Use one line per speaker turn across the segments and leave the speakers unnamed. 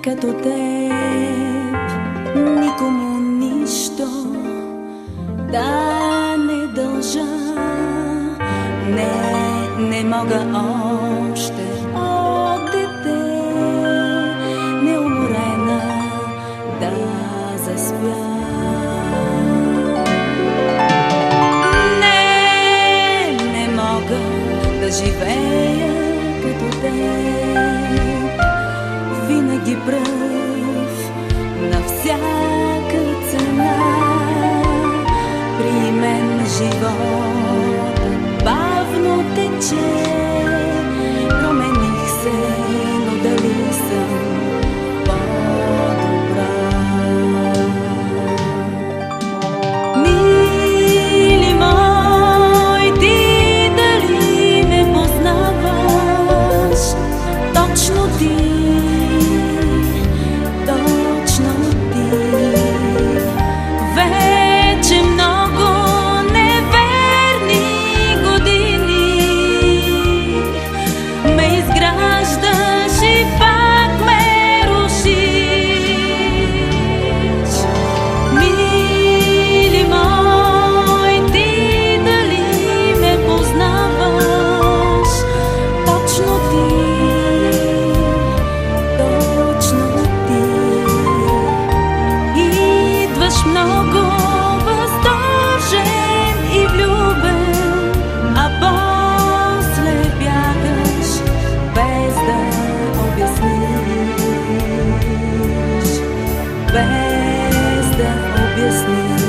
като теб, никому нищо да не дължа. Не мога още от дете неуморена да заспя. Не мога да живея като теб, винаги пръв на всяка цена. При мен животът бавно тече, промених се, но дали съм по-добра? Мили мой, ти дали ме познаваш? Точно ти, точно ти. Вече много неверни години ме изграждаш и пак ме рушиш. Мили мой, ти дали ме познаваш? Точно ти, точно ти. Идваш много възторжен и влюбен, а после бягаш без да обясниш, без да обясниш.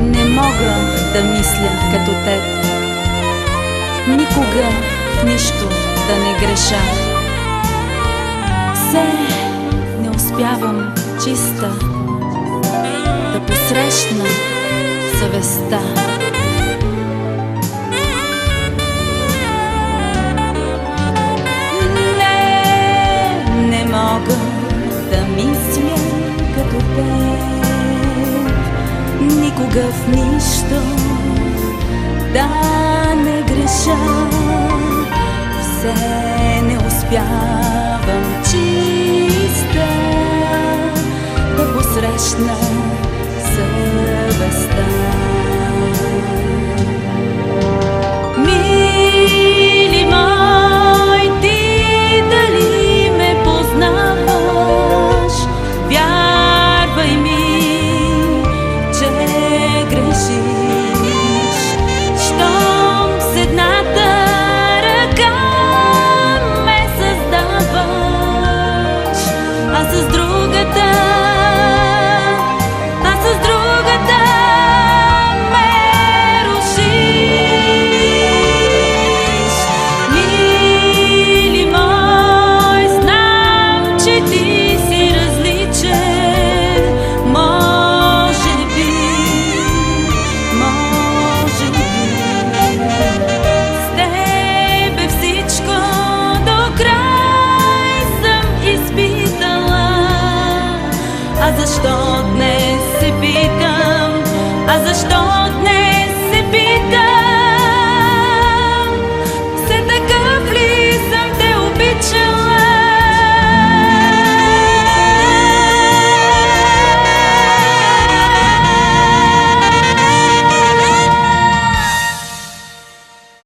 Не мога да мисля като теб, никога в нищо да не греша. Все не успявам чиста да посрещна съвестта. Не мога да мисля като теб, никога в нищо да не греша. Все не успявам чиста да посрещна